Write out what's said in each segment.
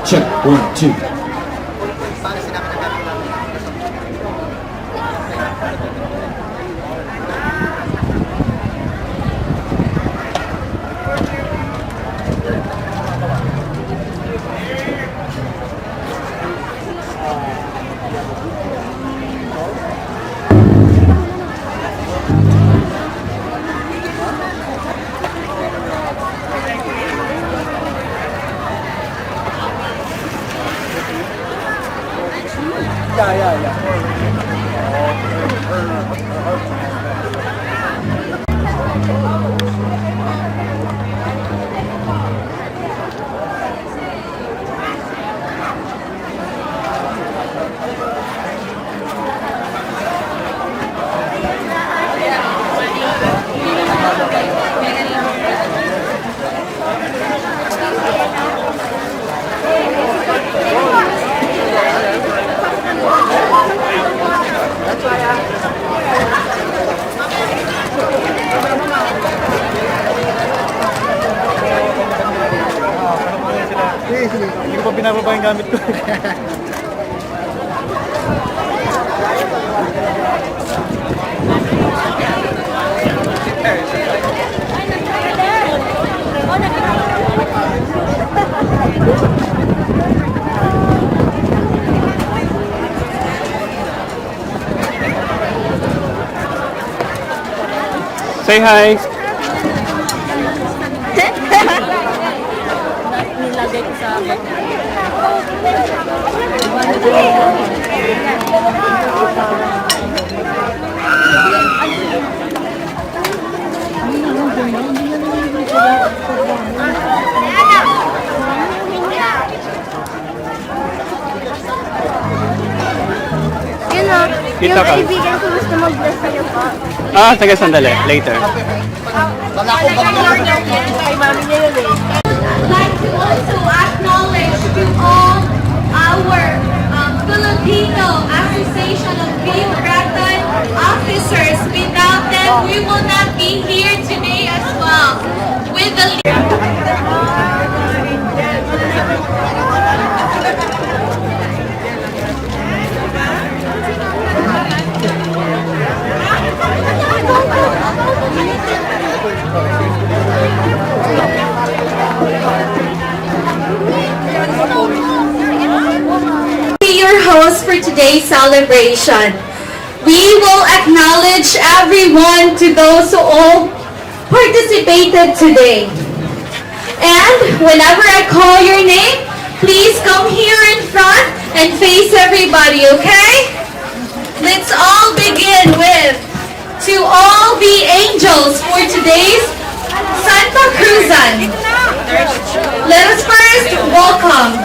Check, 1, 2. Hindi ko pa binababa yung gamit ko. Say hi! Nilagay ko sa bag. Yun o, Kita yung ka. kaibigan ko gusto mag-bless sa'yo po. Ah, sige, sandali. Later. Kay mami niya yun eh. I'd like to also acknowledge to all our Filipino Association of Bureaucrat officers. Without them, we will not be here today as well. With the your host for today's celebration. We will acknowledge everyone to those who all participated today. And whenever I call your name, please come here in front and face everybody, okay? Let's all begin with to all the angels for today's Santa Cruzan. Let us first welcome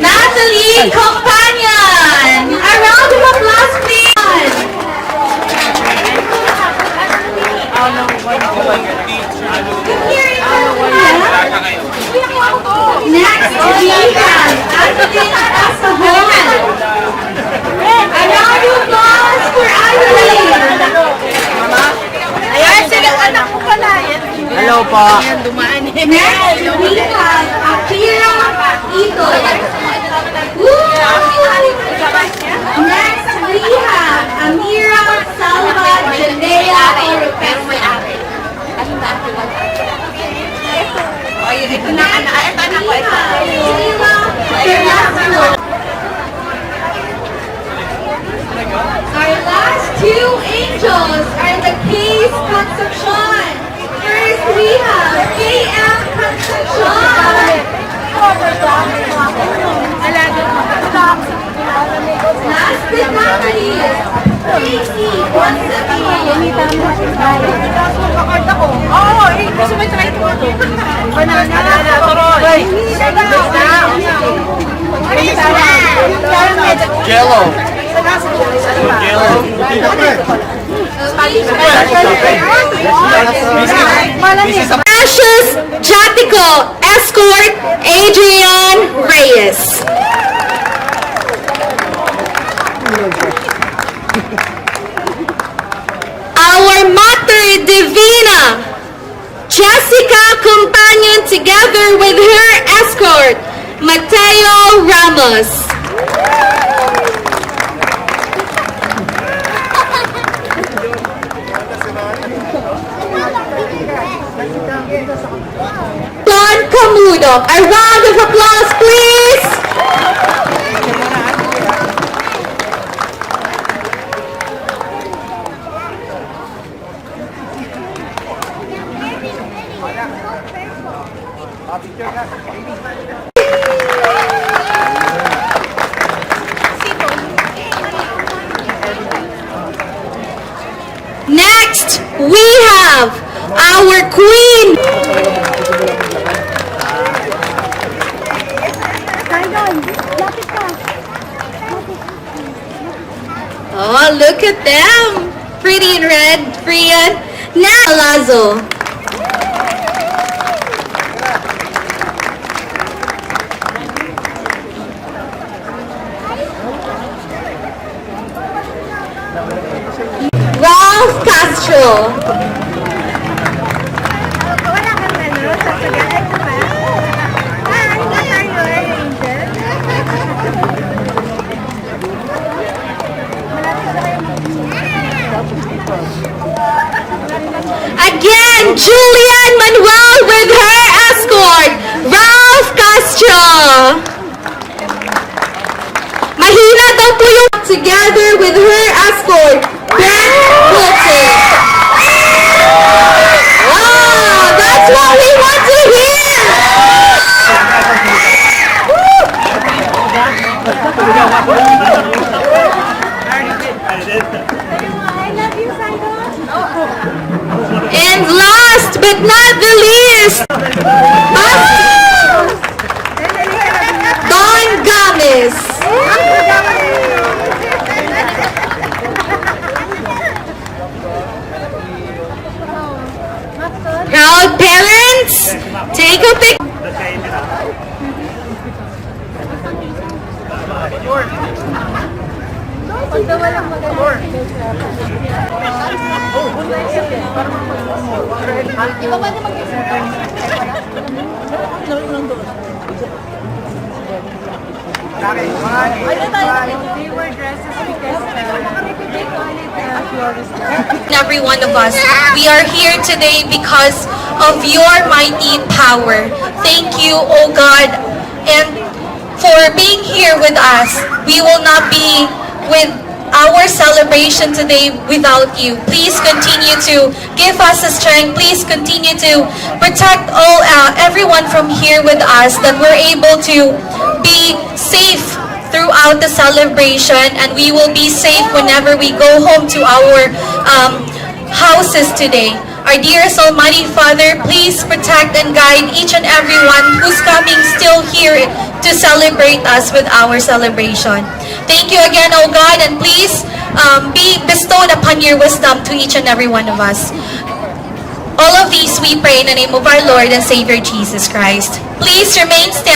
Natalie Companion. A round of applause, please. Next, we have Adeline Asahoman. A round of applause for Adeline. Ayan, sige, anak ko pala. Hello po. Next, we have Akira Ito. Next, we have Amira Salva Janea Oropesa. Ito na, anak ko. Sheila Velasco. Our last two angels are the K's Concepcion. First, we have KM Concepcion. Last but not least, Casey Concepcion. Oo, gusto mo try ito. Banana, turoy. Jello. Precious Jatico Escort Adrian Reyes. Our Mater Divina Jessica Companion together with her Mayo Ramos. Don Camudok. A round of applause, please. Next, we have our queen. Oh, look at them. Pretty in red, Brian. Now, Lazo. Ralph Castro. Wala kang ano, sasagaan ito pa. Ano ba tayo, Angel? Again, Julian Manuel with her escort, Ralph Castro. Mahina daw po yung together with her escort, Beth Wilson. Wow, that's what we want to hear. I love you, Sandra. And last but not the least, Don Gomez. Proud parents, take a pic. Every one of us, we are here today because of your mighty power. Thank you, oh God, and for being here with us. We will not be with our celebration today without you. Please continue to give us the strength. Please continue to protect everyone from here with us, that we're able to be safe throughout the celebration, and we will be safe whenever we go home to our houses today. Our dearest Almighty Father, please protect and guide each and everyone who's coming still here to celebrate us with our celebration. Thank you again, oh God, and please be bestowed upon your wisdom to each and every one of us. All of these we pray in the name of our Lord and Savior Jesus Christ. Please remain standing.